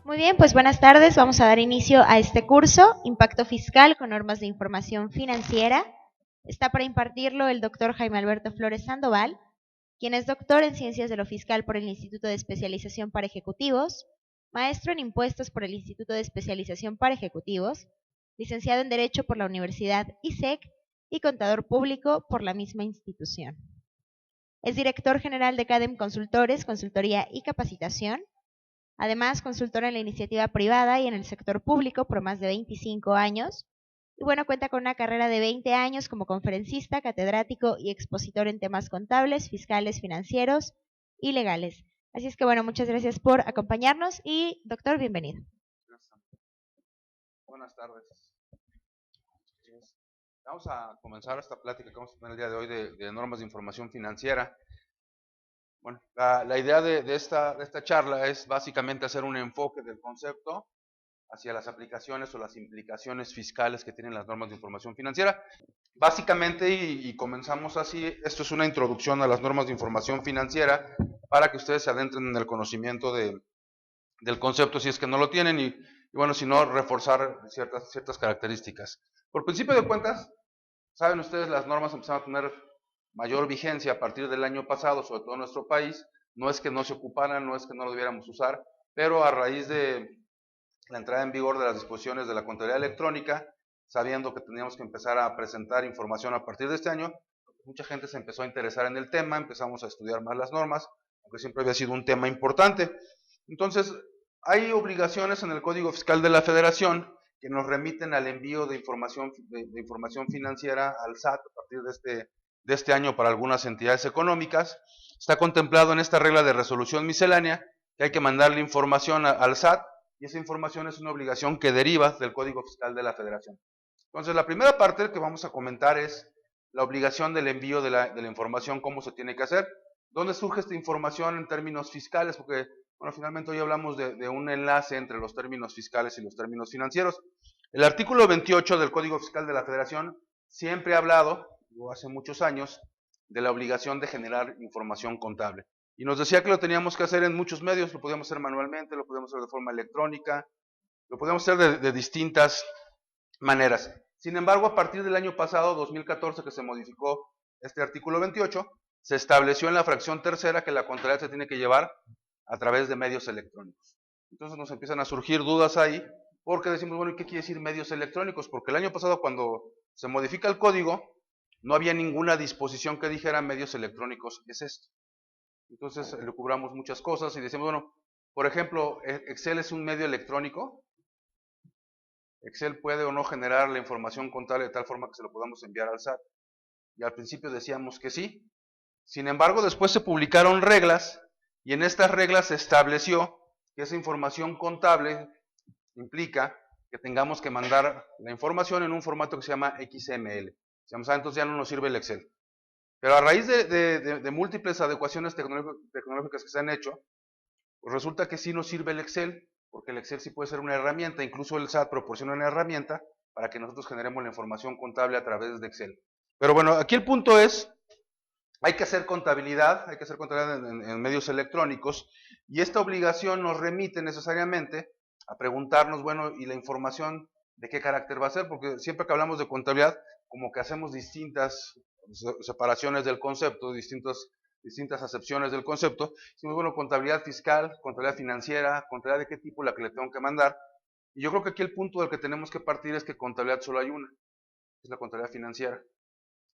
Muy bien, pues buenas tardes. Vamos a dar inicio a este curso, Impacto Fiscal con Normas de Información Financiera. Está para impartirlo el doctor Jaime Alberto Flores Sandoval, quien es doctor en Ciencias de lo Fiscal por el Instituto de Especialización para Ejecutivos, maestro en Impuestos por el Instituto de Especialización para Ejecutivos, licenciado en Derecho por la Universidad ISEC y contador público por la misma institución. Es director general de CADEM Consultores, Consultoría y Capacitación. Además, consultora en la iniciativa privada y en el sector público por más de 25 años. Y bueno, cuenta con una carrera de 20 años como conferencista, catedrático y expositor en temas contables, fiscales, financieros y legales. Así es que bueno, muchas gracias por acompañarnos y doctor, bienvenido. Buenas tardes. Vamos a comenzar esta plática que vamos a tener el día de hoy de normas de información financiera. Bueno, la idea de esta charla es básicamente hacer un enfoque del concepto hacia las aplicaciones o las implicaciones fiscales que tienen las normas de información financiera. Básicamente, y comenzamos así, esto es una introducción a las normas de información financiera para que ustedes se adentren en el conocimiento del concepto si es que no lo tienen y bueno, si no, reforzar ciertas características. Por principio de cuentas, saben ustedes, las normas empezaron a tener mayor vigencia a partir del año pasado, sobre todo en nuestro país. No es que no se ocuparan, no es que no lo debiéramos usar, pero a raíz de la entrada en vigor de las disposiciones de la contabilidad electrónica, sabiendo que teníamos que empezar a presentar información a partir de este año, mucha gente se empezó a interesar en el tema, empezamos a estudiar más las normas, aunque siempre había sido un tema importante. Entonces, hay obligaciones en el Código Fiscal de la Federación que nos remiten al envío de información financiera al SAT a partir de este año para algunas entidades económicas. Está contemplado en esta regla de resolución miscelánea que hay que mandarle información al SAT y esa información es una obligación que deriva del Código Fiscal de la Federación. Entonces, la primera parte que vamos a comentar es la obligación del envío de la información, cómo se tiene que hacer. ¿Dónde surge esta información en términos fiscales? Porque, bueno, finalmente hoy hablamos de un enlace entre los términos fiscales y los términos financieros. El artículo 28 del Código Fiscal de la Federación siempre ha hablado, hace muchos años, de la obligación de generar información contable. Y nos decía que lo teníamos que hacer en muchos medios, lo podíamos hacer manualmente, lo podíamos hacer de forma electrónica, lo podíamos hacer de distintas maneras. Sin embargo, a partir del año pasado, 2014, que se modificó este artículo 28, se estableció en la fracción tercera que la contabilidad se tiene que llevar a través de medios electrónicos. Entonces nos empiezan a surgir dudas ahí, porque decimos, bueno, ¿y qué quiere decir medios electrónicos? Porque el año pasado, cuando se modifica el código, no había ninguna disposición que dijera medios electrónicos es esto. Entonces le cubramos muchas cosas y decimos, bueno, por ejemplo, Excel es un medio electrónico. Excel puede o no generar la información contable de tal forma que se lo podamos enviar al SAT. Y al principio decíamos que sí. Sin embargo, después se publicaron reglas y en estas reglas se estableció que esa información contable implica que tengamos que mandar la información en un formato que se llama XML. Entonces ya no nos sirve el Excel. Pero a raíz de múltiples adecuaciones tecnológicas que se han hecho, pues resulta que sí nos sirve el Excel, porque el Excel sí puede ser una herramienta, incluso el SAT proporciona una herramienta para que nosotros generemos la información contable a través de Excel. Pero bueno, aquí el punto es, hay que hacer contabilidad en medios electrónicos, y esta obligación nos remite necesariamente a preguntarnos, bueno, ¿y la información de qué carácter va a ser? Porque siempre que hablamos de contabilidad, como que hacemos distintas separaciones del concepto, distintas acepciones del concepto. Decimos, bueno, contabilidad fiscal, contabilidad financiera, contabilidad de qué tipo la que le tengo que mandar. Y yo creo que aquí el punto del que tenemos que partir es que contabilidad solo hay una, es la contabilidad financiera.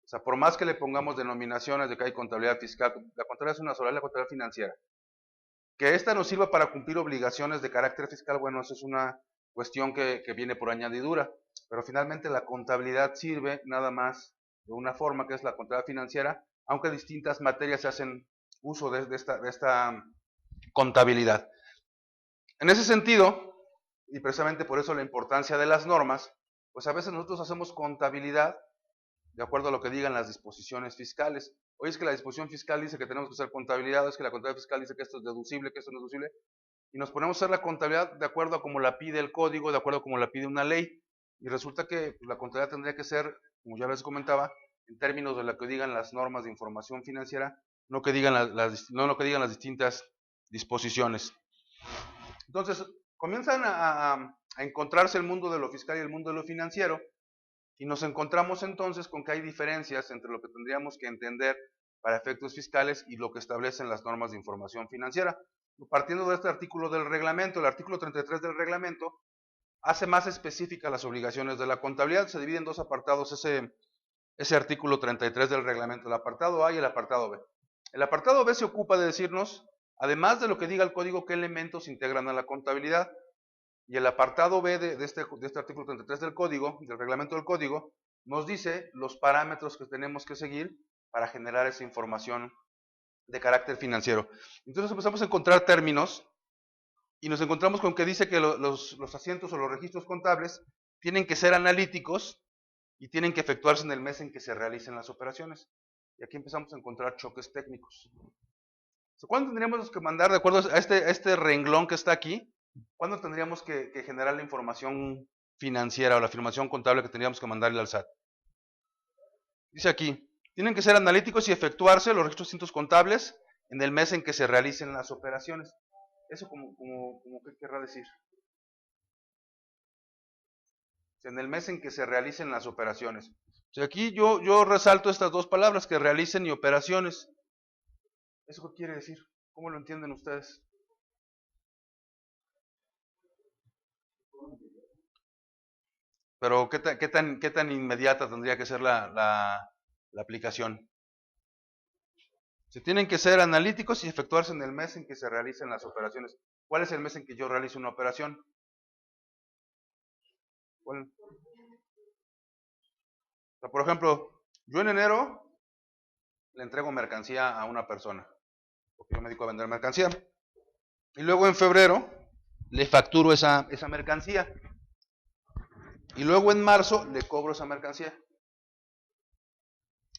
O sea, por más que le pongamos denominaciones de que hay contabilidad fiscal, la contabilidad es una sola, es la contabilidad financiera. Que esta nos sirva para cumplir obligaciones de carácter fiscal, bueno, eso es una cuestión que viene por añadidura. Pero finalmente la contabilidad sirve nada más de una forma, que es la contabilidad financiera, aunque distintas materias se hacen uso de esta contabilidad. En ese sentido, y precisamente por eso la importancia de las normas, pues a veces nosotros hacemos contabilidad de acuerdo a lo que digan las disposiciones fiscales. Oye, es que la disposición fiscal dice que tenemos que hacer contabilidad, es que la contabilidad fiscal dice que esto es deducible, que esto no es deducible, y nos ponemos a hacer la contabilidad de acuerdo a como la pide el código, de acuerdo a como la pide una ley, y resulta que la contabilidad tendría que ser, como ya les comentaba, en términos de lo que digan las normas de información financiera, no que digan las distintas disposiciones. Entonces, comienzan a encontrarse el mundo de lo fiscal y el mundo de lo financiero, y nos encontramos entonces con que hay diferencias entre lo que tendríamos que entender para efectos fiscales y lo que establecen las normas de información financiera. Partiendo de este artículo del reglamento, el artículo 33 del reglamento hace más específicas las obligaciones de la contabilidad. Se divide en dos apartados ese artículo 33 del reglamento, el apartado A y el apartado B. El apartado B se ocupa de decirnos, además de lo que diga el código, qué elementos integran a la contabilidad. Y el apartado B de este artículo 33 del código, del reglamento del código, nos dice los parámetros que tenemos que seguir para generar esa información de carácter financiero. Entonces empezamos a encontrar términos y nos encontramos con que dice que los asientos o los registros contables tienen que ser analíticos y tienen que efectuarse en el mes en que se realicen las operaciones. Y aquí empezamos a encontrar choques técnicos. ¿Cuándo tendríamos que mandar, de acuerdo a este renglón que está aquí, cuándo tendríamos que generar la información financiera o la afirmación contable que tendríamos que mandarle al SAT? Dice aquí, tienen que ser analíticos y efectuarse los registros de asientos contables en el mes en que se realicen las operaciones. ¿Eso como qué querrá decir? En el mes en que se realicen las operaciones. O sea, aquí yo resalto estas dos palabras, que realicen y operaciones. ¿Eso qué quiere decir? ¿Cómo lo entienden ustedes? Pero ¿qué tan inmediata tendría que ser la aplicación? Se tienen que ser analíticos y efectuarse en el mes en que se realicen las operaciones. ¿Cuál es el mes en que yo realizo una operación? ¿Cuál? O sea, por ejemplo, yo en enero le entrego mercancía a una persona, porque yo me dedico a vender mercancía. Y luego en febrero le facturo esa mercancía. Y luego en marzo le cobro esa mercancía.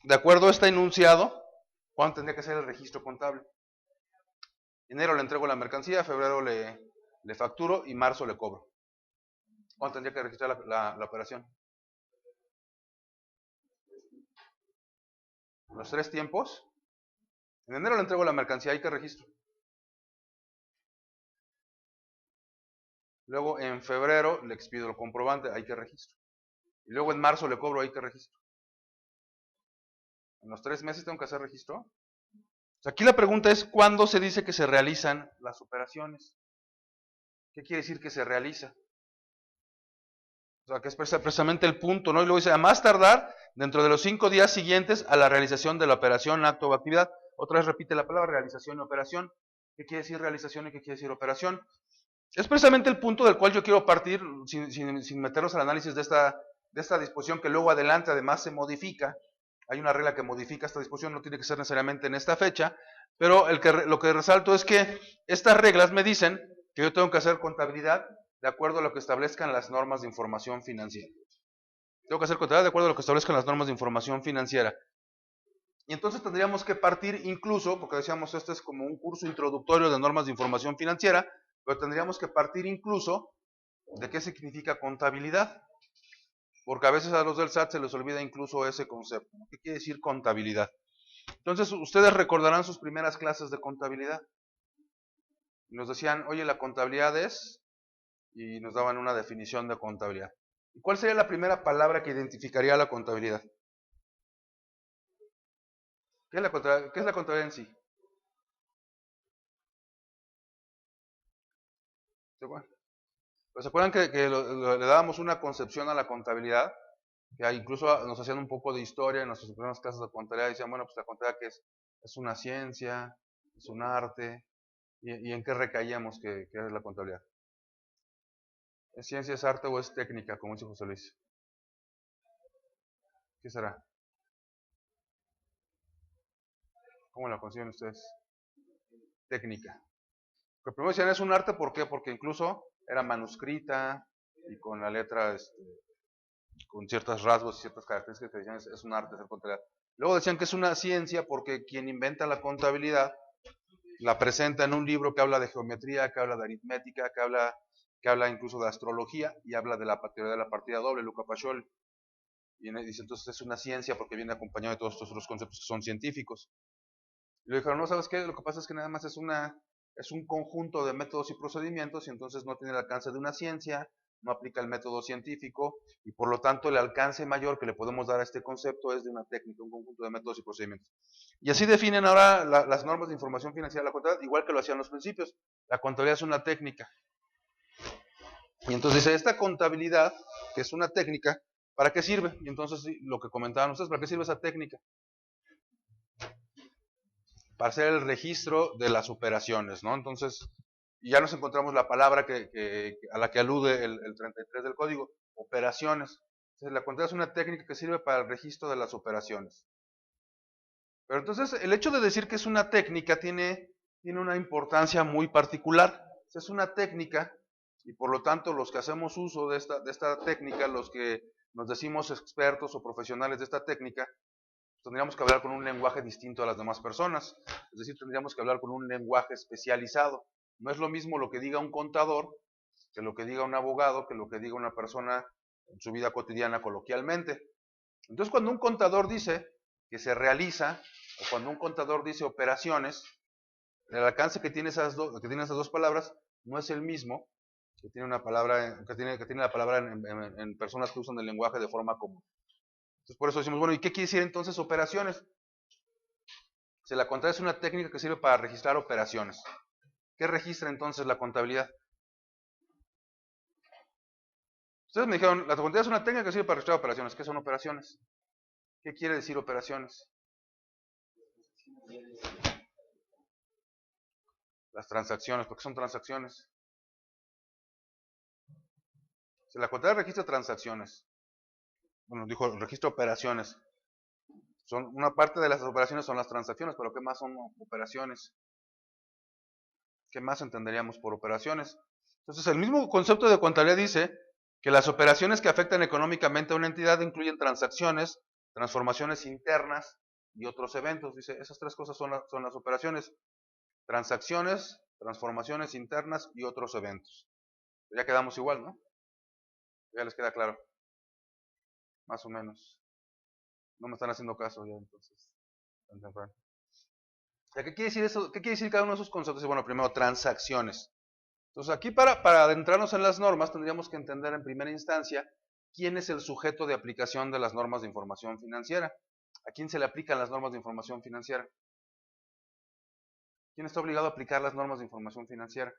De acuerdo a este enunciado, ¿cuándo tendría que ser el registro contable? Enero le entrego la mercancía, febrero le facturo y marzo le cobro. ¿Cuándo tendría que registrar la operación? Los 3 tiempos. En enero le entrego la mercancía, hay que registro. Luego en febrero le expido el comprobante, hay que registro. Y luego en marzo le cobro, hay que registro. En los 3 meses tengo que hacer registro. O sea, aquí la pregunta es, ¿cuándo se dice que se realizan las operaciones? ¿Qué quiere decir que se realiza? O sea, que es precisamente el punto, ¿no? Y luego dice, a más tardar dentro de los 5 días siguientes a la realización de la operación, acto o actividad. Otra vez repite la palabra realización y operación. ¿Qué quiere decir realización y qué quiere decir operación? Es precisamente el punto del cual yo quiero partir, sin meternos al análisis de esta disposición que luego adelante además se modifica. Hay una regla que modifica esta disposición, no tiene que ser necesariamente en esta fecha, pero lo que resalto es que estas reglas me dicen que yo tengo que hacer contabilidad de acuerdo a lo que establezcan las normas de información financiera. Tengo que hacer contabilidad de acuerdo a lo que establezcan las normas de información financiera. Y entonces tendríamos que partir incluso, porque decíamos, este es como un curso introductorio de normas de información financiera, pero tendríamos que partir incluso de qué significa contabilidad. Porque a veces a los del SAT se les olvida incluso ese concepto. ¿Qué quiere decir contabilidad? Entonces, ustedes recordarán sus primeras clases de contabilidad. Y nos decían, oye, la contabilidad es, y nos daban una definición de contabilidad. ¿Y cuál sería la primera palabra que identificaría la contabilidad? ¿Qué es la contabilidad en sí? ¿Se acuerdan? Pues, ¿se acuerdan que le dábamos una concepción a la contabilidad? Que incluso nos hacían un poco de historia en nuestras primeras clases de contabilidad. Decían, bueno, pues la contabilidad que es una ciencia, es un arte. ¿Y en qué recaíamos que es la contabilidad? ¿Es ciencia, es arte o es técnica, como dice José Luis? ¿Qué será? ¿Cómo la consiguen ustedes? Técnica. Pero primero decían es un arte, ¿por qué? Porque incluso era manuscrita y con la letra, con ciertos rasgos y ciertas características que decían es un arte hacer contabilidad. Luego decían que es una ciencia porque quien inventa la contabilidad la presenta en un libro que habla de geometría, que habla de aritmética, que habla incluso de astrología y habla de la teoría de la partida doble, Luca Pacioli. Y dice entonces es una ciencia porque viene acompañado de todos estos otros conceptos que son científicos. Y le dijeron, no, ¿sabes qué? Lo que pasa es que nada más es una es un conjunto de métodos y procedimientos y entonces no tiene el alcance de una ciencia, no aplica el método científico y por lo tanto el alcance mayor que le podemos dar a este concepto es de una técnica, un conjunto de métodos y procedimientos. Y así definen ahora las normas de información financiera de la contabilidad, igual que lo hacían los principios. La contabilidad es una técnica. Y entonces dice, esta contabilidad, que es una técnica, ¿para qué sirve? Y entonces lo que comentaban ustedes, ¿para qué sirve esa técnica? Para hacer el registro de las operaciones, ¿no? Entonces, ya nos encontramos la palabra a la que alude el 33 del código, operaciones. Entonces, la contabilidad es una técnica que sirve para el registro de las operaciones. Pero entonces, el hecho de decir que es una técnica tiene una importancia muy particular. Es una técnica y por lo tanto los que hacemos uso de esta técnica, los que nos decimos expertos o profesionales de esta técnica, tendríamos que hablar con un lenguaje distinto a las demás personas, es decir, tendríamos que hablar con un lenguaje especializado. No es lo mismo lo que diga un contador, que lo que diga un abogado, que lo que diga una persona en su vida cotidiana coloquialmente. Entonces, cuando un contador dice que se realiza, o cuando un contador dice operaciones, el alcance que tiene esas dos palabras no es el mismo que tiene una palabra, que tiene la palabra en personas que usan el lenguaje de forma común. Entonces, por eso decimos, bueno, ¿y qué quiere decir entonces operaciones? La contabilidad es una técnica que sirve para registrar operaciones. ¿Qué registra entonces la contabilidad? Ustedes me dijeron, la contabilidad es una técnica que sirve para registrar operaciones. ¿Qué son operaciones? ¿Qué quiere decir operaciones? Las transacciones. ¿Por qué son transacciones? La contabilidad registra transacciones. Bueno, dijo, registra operaciones. Una parte de las operaciones son las transacciones, pero ¿qué más son operaciones? ¿Qué más entenderíamos por operaciones? Entonces, el mismo concepto de contabilidad dice que las operaciones que afectan económicamente a una entidad incluyen transacciones, transformaciones internas y otros eventos. Dice, esas tres cosas son las operaciones. Transacciones, transformaciones internas y otros eventos. Ya quedamos igual, ¿no? Ya les queda claro. Más o menos. No me están haciendo caso ya entonces. ¿Qué quiere decir eso? ¿Qué quiere decir cada uno de esos conceptos? Bueno, primero, transacciones. Entonces aquí para adentrarnos en las normas tendríamos que entender en primera instancia quién es el sujeto de aplicación de las normas de información financiera. ¿A quién se le aplican las normas de información financiera? ¿Quién está obligado a aplicar las normas de información financiera?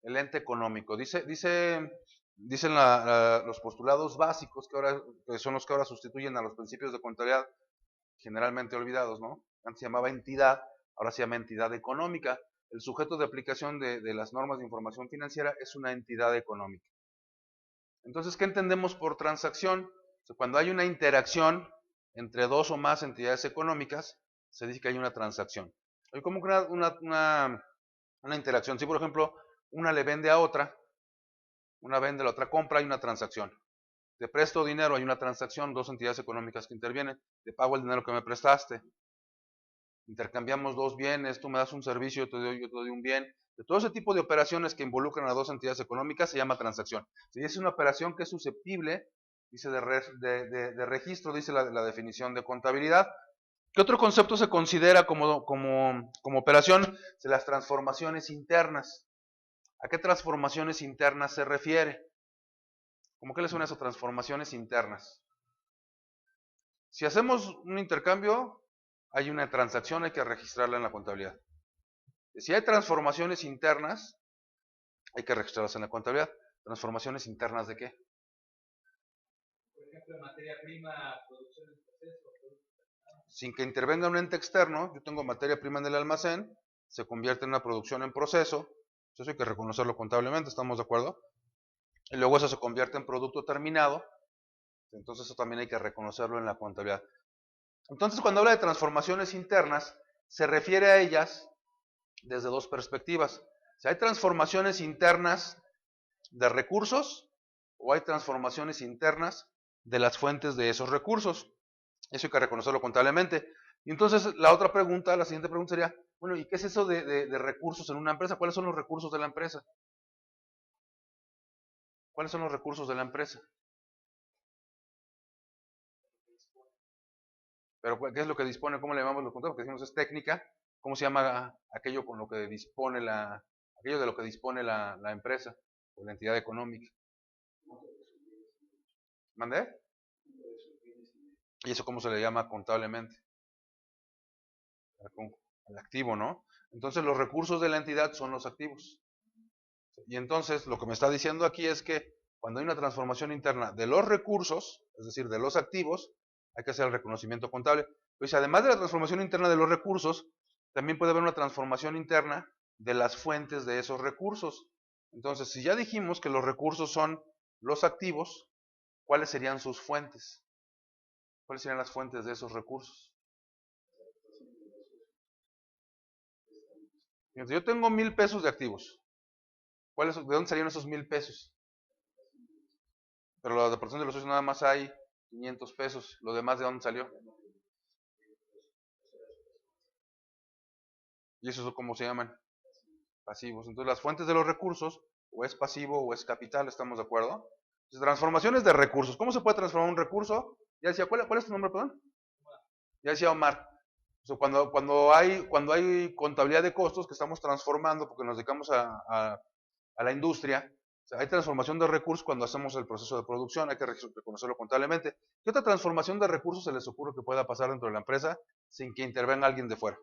El ente económico. Dicen los postulados básicos que son los que ahora sustituyen a los principios de contabilidad generalmente olvidados, ¿no? Antes se llamaba entidad, ahora se llama entidad económica. El sujeto de aplicación de las normas de información financiera es una entidad económica. Entonces, ¿qué entendemos por transacción? O sea, cuando hay una interacción entre dos o más entidades económicas, se dice que hay una transacción. Hay como una interacción. Si, por ejemplo, una le vende a otra, una vende, la otra compra, hay una transacción. Te presto dinero, hay una transacción, dos entidades económicas que intervienen. Te pago el dinero que me prestaste. Intercambiamos dos bienes, tú me das un servicio, yo te doy un bien. De todo ese tipo de operaciones que involucran a dos entidades económicas se llama transacción. Si es una operación que es susceptible, dice de registro, dice la definición de contabilidad. ¿Qué otro concepto se considera como operación? De las transformaciones internas. ¿A qué transformaciones internas se refiere? ¿Cómo que le suena eso? Transformaciones internas. Si hacemos un intercambio, hay una transacción, hay que registrarla en la contabilidad. Si hay transformaciones internas, hay que registrarlas en la contabilidad. ¿Transformaciones internas de qué? Por ejemplo, materia prima, producción en proceso. Sin que intervenga un ente externo, yo tengo materia prima en el almacén, se convierte en una producción en proceso, eso hay que reconocerlo contablemente, ¿estamos de acuerdo? Y luego eso se convierte en producto terminado, entonces eso también hay que reconocerlo en la contabilidad. Entonces, cuando habla de transformaciones internas, se refiere a ellas desde dos perspectivas. Si hay transformaciones internas de recursos o hay transformaciones internas de las fuentes de esos recursos. Eso hay que reconocerlo contablemente. Y entonces la siguiente pregunta sería, bueno, ¿y qué es eso de recursos en una empresa? ¿Cuáles son los recursos de la empresa? ¿Cuáles son los recursos de la empresa? Pero ¿qué es lo que dispone? ¿Cómo le llamamos los contables? Porque decimos es técnica. ¿cómo se llama aquello con lo que dispone aquello de lo que dispone la empresa o la entidad económica? ¿Mandé? ¿Y eso cómo se le llama contablemente? El activo, ¿no? Entonces los recursos de la entidad son los activos. Y entonces lo que me está diciendo aquí es que cuando hay una transformación interna de los recursos, es decir, de los activos, hay que hacer el reconocimiento contable. Pues además de la transformación interna de los recursos, también puede haber una transformación interna de las fuentes de esos recursos. Entonces, si ya dijimos que los recursos son los activos, ¿cuáles serían sus fuentes? ¿Cuáles serían las fuentes de esos recursos? Fíjense, yo tengo 1,000 pesos de activos. ¿De dónde salieron esos 1,000 pesos? Pero la deportación de los socios nada más hay 500 pesos. ¿Lo demás de dónde salió? ¿Y eso cómo se llaman? Pasivos. Entonces las fuentes de los recursos, o es pasivo o es capital, ¿estamos de acuerdo? Entonces, transformaciones de recursos. ¿Cómo se puede transformar un recurso? Ya decía, ¿cuál es tu nombre, perdón? Ya decía Omar. O sea, cuando hay contabilidad de costos que estamos transformando porque nos dedicamos a la industria, o sea, hay transformación de recursos cuando hacemos el proceso de producción, hay que reconocerlo contablemente. ¿Qué otra transformación de recursos se les ocurre que pueda pasar dentro de la empresa sin que intervenga alguien de fuera?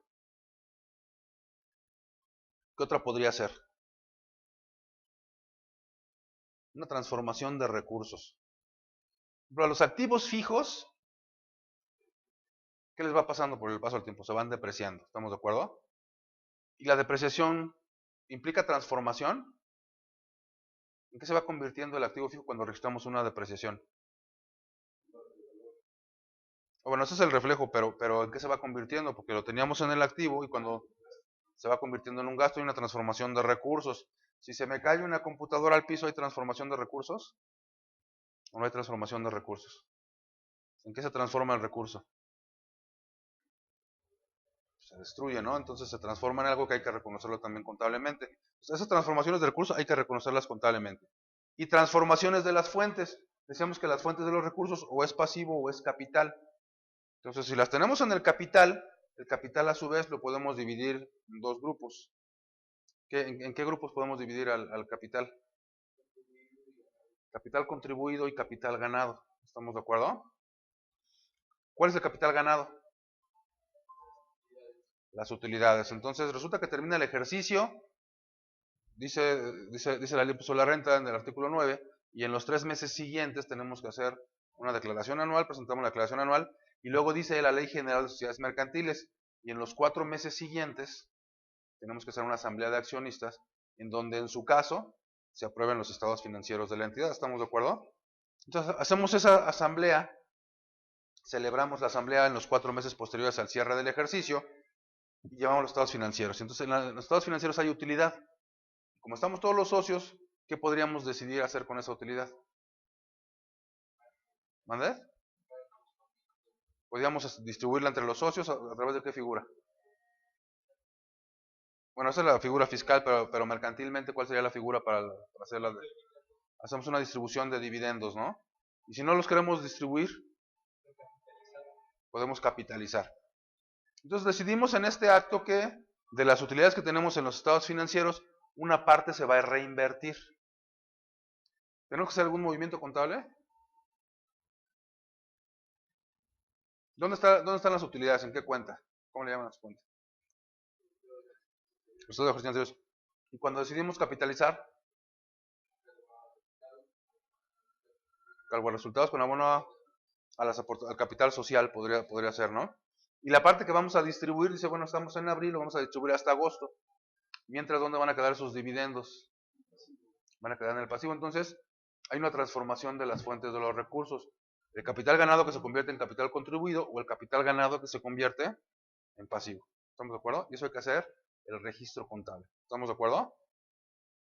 ¿Qué otra podría ser? Una transformación de recursos. Pero a los activos fijos, ¿qué les va pasando por el paso del tiempo? Se van depreciando, ¿estamos de acuerdo? ¿Y la depreciación implica transformación? ¿En qué se va convirtiendo el activo fijo cuando registramos una depreciación? Bueno, ese es el reflejo, pero ¿en qué se va convirtiendo? Porque lo teníamos en el activo y cuando se va convirtiendo en un gasto hay una transformación de recursos. Si se me cae una computadora al piso, ¿hay transformación de recursos? ¿O no hay transformación de recursos? ¿En qué se transforma el recurso? Se destruye, ¿no? Entonces se transforma en algo que hay que reconocerlo también contablemente. Entonces, esas transformaciones de recursos hay que reconocerlas contablemente. Y transformaciones de las fuentes. Decíamos que las fuentes de los recursos o es pasivo o es capital. Entonces, si las tenemos en el capital a su vez lo podemos dividir en dos grupos. ¿En qué grupos podemos dividir al capital? Capital contribuido y capital ganado. ¿Estamos de acuerdo? ¿Cuál es el capital ganado? Las utilidades. Entonces, resulta que termina el ejercicio, dice la ley de la renta en el artículo 9, y en los 3 meses siguientes tenemos que hacer una declaración anual, presentamos la declaración anual, y luego dice la Ley General de Sociedades Mercantiles, y en los 4 meses siguientes tenemos que hacer una asamblea de accionistas, en donde en su caso se aprueben los estados financieros de la entidad. ¿Estamos de acuerdo? Entonces, hacemos esa asamblea, celebramos la asamblea en los 4 meses posteriores al cierre del ejercicio, y llevamos los estados financieros. Entonces, en los estados financieros hay utilidad. Como estamos todos los socios, ¿qué podríamos decidir hacer con esa utilidad? ¿Mandé? Podríamos distribuirla entre los socios a través de qué figura. Bueno, esa es la figura fiscal, pero mercantilmente, ¿cuál sería la figura para hacerla? Hacemos una distribución de dividendos, ¿no? Y si no los queremos distribuir, podemos capitalizar. Entonces decidimos en este acto que de las utilidades que tenemos en los estados financieros, una parte se va a reinvertir. ¿Tenemos que hacer algún movimiento contable? ¿Dónde están las utilidades? ¿En qué cuenta? ¿Cómo le llaman las cuentas? Los estados financieros. Y cuando decidimos capitalizar, calcular resultados con abono al capital social podría ser, ¿no? Y la parte que vamos a distribuir, dice, bueno, estamos en abril, lo vamos a distribuir hasta agosto. Mientras, ¿dónde van a quedar esos dividendos? Van a quedar en el pasivo. Entonces, hay una transformación de las fuentes de los recursos. El capital ganado que se convierte en capital contribuido o el capital ganado que se convierte en pasivo. ¿Estamos de acuerdo? Y eso hay que hacer el registro contable. ¿Estamos de acuerdo?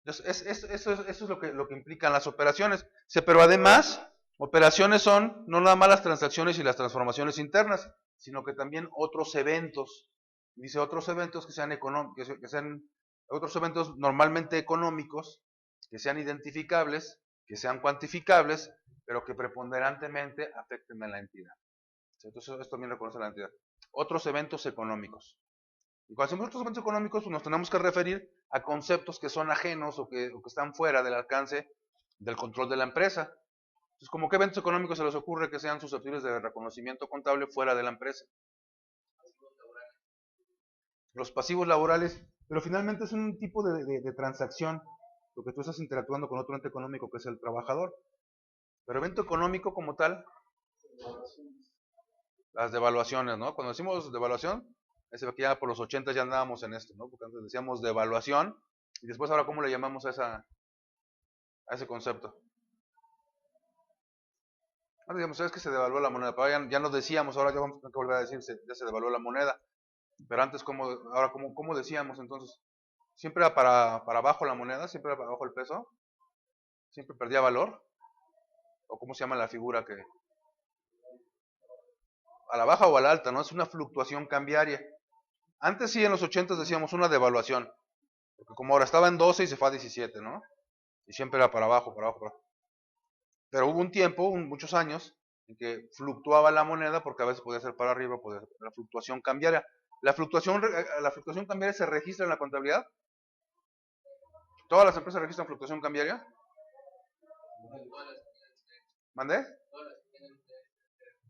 Entonces, eso es lo que implican las operaciones. Pero además, operaciones son no nada más las transacciones y las transformaciones internas, sino que también otros eventos. Dice otros eventos que sean otros eventos normalmente económicos, que sean identificables, que sean cuantificables, pero que preponderantemente afecten a la entidad. Entonces, esto también reconoce a la entidad. Otros eventos económicos. Y cuando hacemos otros eventos económicos, pues nos tenemos que referir a conceptos que son ajenos o que están fuera del alcance del control de la empresa. Entonces, ¿como qué eventos económicos se les ocurre que sean susceptibles de reconocimiento contable fuera de la empresa? Los pasivos laborales, pero finalmente es un tipo de transacción, lo que tú estás interactuando con otro ente económico que es el trabajador. Pero evento económico como tal, las devaluaciones, ¿no? Cuando decimos devaluación, es que ya por los 80 ya andábamos en esto, ¿no? Porque antes decíamos devaluación y después ahora ¿cómo le llamamos a ese concepto? Antes decíamos, ¿sabes que se devaluó la moneda? Pero ya no decíamos, ahora ya vamos a tener que volver a decir, ya se devaluó la moneda. Pero antes, ¿cómo decíamos entonces? ¿Siempre era para abajo la moneda? ¿Siempre era para abajo el peso? ¿Siempre perdía valor? ¿O cómo se llama la figura que... a la baja o a la alta, ¿no? Es una fluctuación cambiaria. Antes sí, en los 80 decíamos una devaluación. Porque como ahora estaba en 12 y se fue a 17, ¿no? Y siempre era para abajo, para abajo, para abajo. Pero hubo un tiempo, muchos años, en que fluctuaba la moneda porque a veces podía ser para arriba, podía ser la fluctuación cambiaria. La fluctuación cambiaria se registra en la contabilidad. ¿Todas las empresas registran fluctuación cambiaria? ¿Mandé?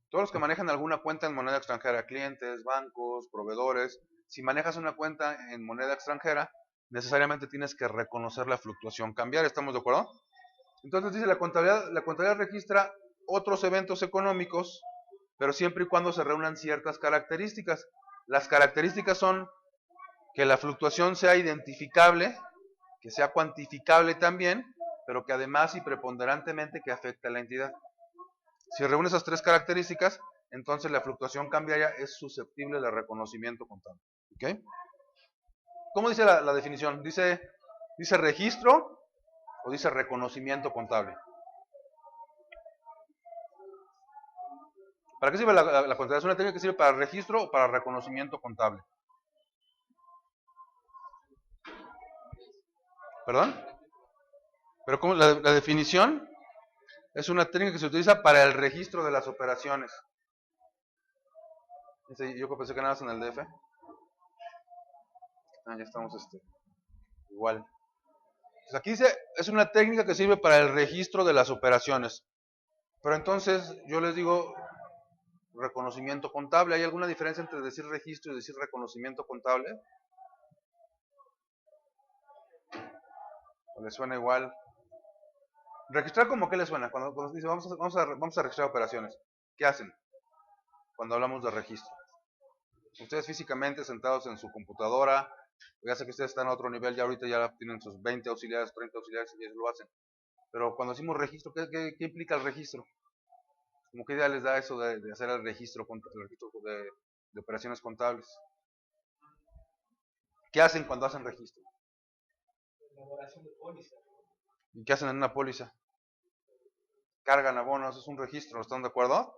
Todos los que manejan alguna cuenta en moneda extranjera, clientes, bancos, proveedores, si manejas una cuenta en moneda extranjera, necesariamente tienes que reconocer la fluctuación cambiaria, ¿estamos de acuerdo? Entonces dice la contabilidad registra otros eventos económicos, pero siempre y cuando se reúnan ciertas características. Las características son que la fluctuación sea identificable, que sea cuantificable también, pero que además y preponderantemente que afecte a la entidad. Si reúne esas tres características, entonces la fluctuación cambiaria es susceptible de reconocimiento contable. ¿Okay? ¿Cómo dice la definición? ¿Dice registro o dice reconocimiento contable? ¿Para qué sirve la contabilidad? ¿Es una técnica que sirve para registro o para reconocimiento contable? ¿Perdón? Pero ¿cómo? La definición es una técnica que se utiliza para el registro de las operaciones. Yo pensé que nada más en el DF. Ya estamos igual. Pues aquí dice, es una técnica que sirve para el registro de las operaciones. Pero entonces yo les digo reconocimiento contable. ¿Hay alguna diferencia entre decir registro y decir reconocimiento contable? ¿O les suena igual? ¿Registrar como qué les suena? Cuando dice vamos a registrar operaciones. ¿Qué hacen cuando hablamos de registro? Ustedes físicamente sentados en su computadora, ya sé que ustedes están a otro nivel, ya ahorita ya tienen sus 20 auxiliares, 30 auxiliares y eso lo hacen. Pero cuando decimos registro, ¿qué implica el registro? ¿Cómo qué idea les da eso de hacer el registro de operaciones contables? ¿Qué hacen cuando hacen registro? Elaboración de póliza. ¿Y qué hacen en una póliza? Cargan abonos, es un registro, ¿están de acuerdo?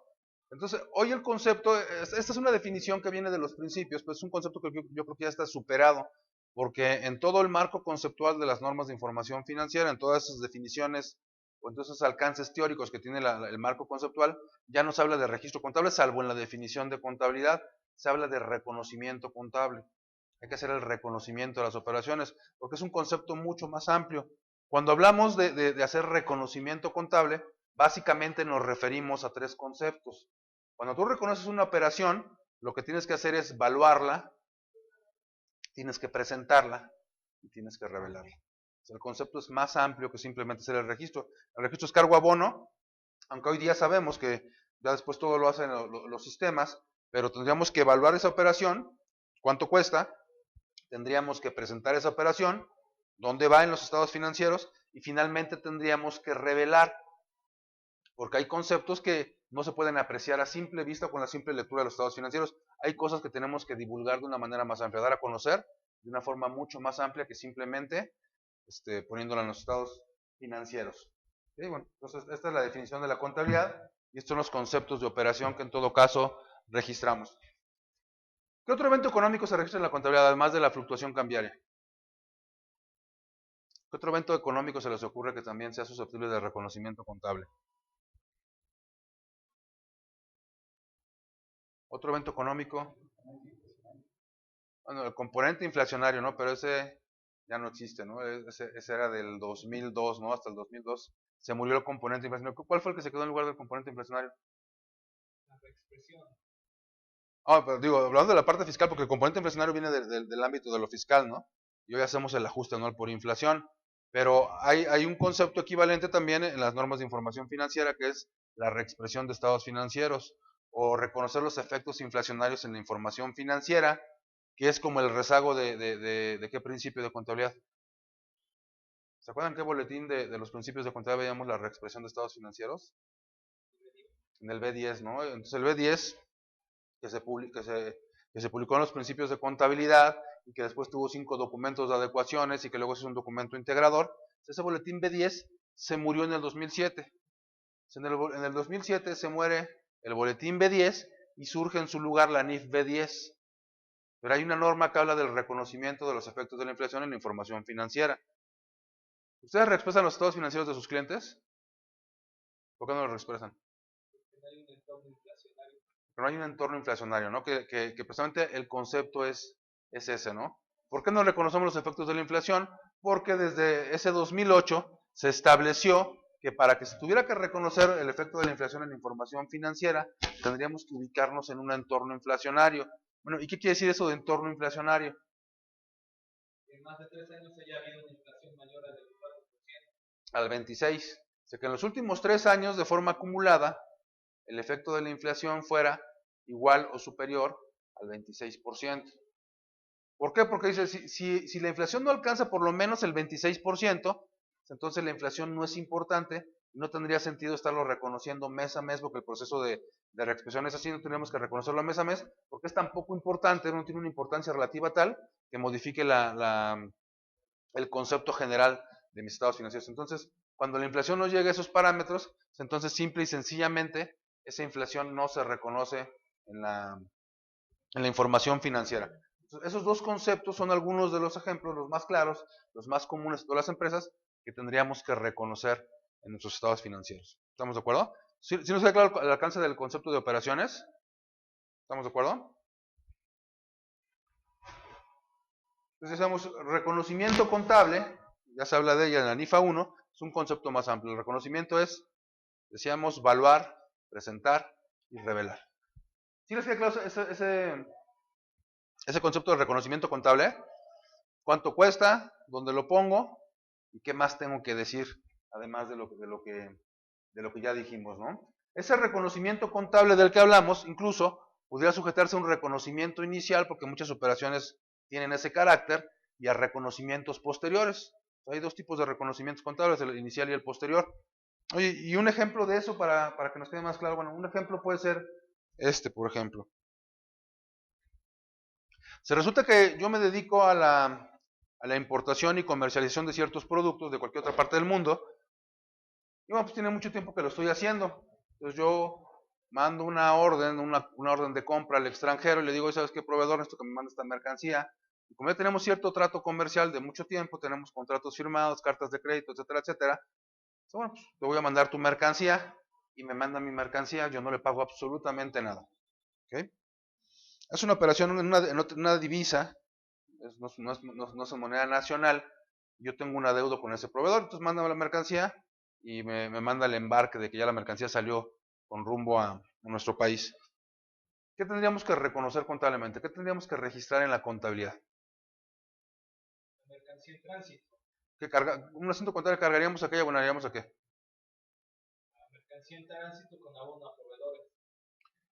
Entonces, hoy el concepto, esta es una definición que viene de los principios, pero es un concepto que yo creo que ya está superado, porque en todo el marco conceptual de las normas de información financiera, en todas esas definiciones o en todos esos alcances teóricos que tiene el marco conceptual, ya no se habla de registro contable, salvo en la definición de contabilidad, se habla de reconocimiento contable. Hay que hacer el reconocimiento de las operaciones, porque es un concepto mucho más amplio. Cuando hablamos de hacer reconocimiento contable, básicamente nos referimos a tres conceptos. Cuando tú reconoces una operación, lo que tienes que hacer es evaluarla, tienes que presentarla y tienes que revelarla. O sea, el concepto es más amplio que simplemente hacer el registro. El registro es cargo abono, aunque hoy día sabemos que ya después todo lo hacen los sistemas, pero tendríamos que evaluar esa operación, cuánto cuesta, tendríamos que presentar esa operación, dónde va en los estados financieros y finalmente tendríamos que revelar, porque hay conceptos que no se pueden apreciar a simple vista con la simple lectura de los estados financieros. Hay cosas que tenemos que divulgar de una manera más amplia, dar a conocer de una forma mucho más amplia que simplemente poniéndola en los estados financieros. ¿Sí? Bueno, entonces esta es la definición de la contabilidad y estos son los conceptos de operación que en todo caso registramos. ¿Qué otro evento económico se registra en la contabilidad además de la fluctuación cambiaria? ¿Qué otro evento económico se les ocurre que también sea susceptible de reconocimiento contable? Otro evento económico. Bueno, el componente inflacionario, ¿no? Pero ese ya no existe, ¿no? Ese era del 2002, ¿no? Hasta el 2002 se murió el componente inflacionario. ¿Cuál fue el que se quedó en lugar del componente inflacionario? La reexpresión. Pero digo, hablando de la parte fiscal, porque el componente inflacionario viene del ámbito de lo fiscal, ¿no? Y hoy hacemos el ajuste anual por inflación. Pero hay un concepto equivalente también en las normas de información financiera, que es la reexpresión de estados financieros, o reconocer los efectos inflacionarios en la información financiera, que es como el rezago de qué principio de contabilidad. ¿Se acuerdan qué boletín de los principios de contabilidad veíamos la reexpresión de estados financieros? En el B10, ¿no? Entonces el B10 que se publicó en los principios de contabilidad y que después tuvo 5 documentos de adecuaciones y que luego es un documento integrador. Ese boletín B10 se murió en el 2007. En el 2007 se muere el boletín B10 y surge en su lugar la NIF B10. Pero hay una norma que habla del reconocimiento de los efectos de la inflación en la información financiera. ¿Ustedes reexpresan los estados financieros de sus clientes? ¿Por qué no los reexpresan? Porque no hay un entorno inflacionario. Pero no hay un entorno inflacionario, ¿no? Que precisamente el concepto es ese, ¿no? ¿Por qué no reconocemos los efectos de la inflación? Porque desde ese 2008 se estableció que para que se tuviera que reconocer el efecto de la inflación en la información financiera, tendríamos que ubicarnos en un entorno inflacionario. Bueno, ¿y qué quiere decir eso de entorno inflacionario? En más de 3 años haya habido una inflación mayor al 24%. Al 26. O sea que en los últimos 3 años, de forma acumulada, el efecto de la inflación fuera igual o superior al 26%. ¿Por qué? Porque dice, si la inflación no alcanza por lo menos el 26%, entonces la inflación no es importante, no tendría sentido estarlo reconociendo mes a mes, porque el proceso de reexpresión es así, no tendríamos que reconocerlo mes a mes, porque es tan poco importante, no tiene una importancia relativa tal, que modifique el concepto general de mis estados financieros. Entonces, cuando la inflación no llega a esos parámetros, entonces simple y sencillamente esa inflación no se reconoce en la información financiera. Entonces, esos dos conceptos son algunos de los ejemplos, los más claros, los más comunes de todas las empresas que tendríamos que reconocer en nuestros estados financieros. ¿Estamos de acuerdo? ¿Sí nos queda claro el alcance del concepto de operaciones? ¿Estamos de acuerdo? Entonces decimos reconocimiento contable, ya se habla de ella en la NIFA 1, es un concepto más amplio. El reconocimiento es, decíamos, evaluar, presentar y revelar. ¿Sí les queda claro ese concepto de reconocimiento contable? ¿Cuánto cuesta? ¿Dónde lo pongo? ¿Y qué más tengo que decir? Además de lo que ya dijimos, ¿no? Ese reconocimiento contable del que hablamos, incluso, podría sujetarse a un reconocimiento inicial, porque muchas operaciones tienen ese carácter, y a reconocimientos posteriores. Hay dos tipos de reconocimientos contables, el inicial y el posterior. Oye, y un ejemplo de eso, para que nos quede más claro, bueno, un ejemplo puede ser por ejemplo. Se resulta que yo me dedico a la importación y comercialización de ciertos productos de cualquier otra parte del mundo. Y bueno, pues tiene mucho tiempo que lo estoy haciendo. Entonces yo mando una orden de compra al extranjero y le digo, ¿sabes qué, proveedor? Esto que me manda esta mercancía. Y como ya tenemos cierto trato comercial de mucho tiempo, tenemos contratos firmados, cartas de crédito, etcétera, etcétera. Entonces, bueno, pues te voy a mandar tu mercancía y me manda mi mercancía, yo no le pago absolutamente nada. ¿Okay? Es una operación en una divisa, no es moneda nacional, yo tengo una deuda con ese proveedor, entonces mándame la mercancía y me manda el embarque de que ya la mercancía salió con rumbo a nuestro país. ¿Qué tendríamos que reconocer contablemente? ¿Qué tendríamos que registrar en la contabilidad? La mercancía en tránsito. Un asunto contable cargaríamos a qué y abonaríamos a qué. La mercancía en tránsito con abono a proveedores.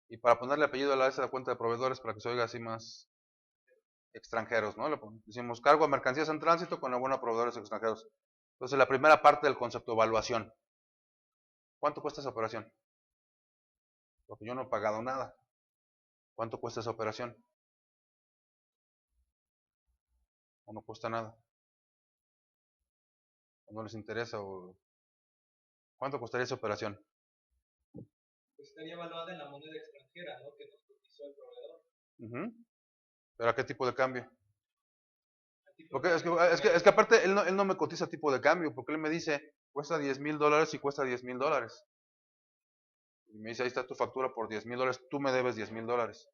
Y para ponerle apellido a la cuenta de proveedores para que se oiga así más extranjeros, ¿no? Le decimos cargo a mercancías en tránsito con abono a proveedores extranjeros. Entonces la primera parte del concepto, evaluación. ¿Cuánto cuesta esa operación? Porque yo no he pagado nada. ¿Cuánto cuesta esa operación? ¿O no cuesta nada? ¿O no les interesa? ¿Cuánto costaría esa operación? Pues estaría evaluada en la moneda extranjera, ¿no? Que nos cotizó el proveedor. ¿Pero a qué tipo de cambio? Porque Típicamente, es que aparte él no me cotiza tipo de cambio, porque él me dice, cuesta $10,000 y cuesta $10,000. Y me dice, ahí está tu factura por $10,000, tú me debes $10,000.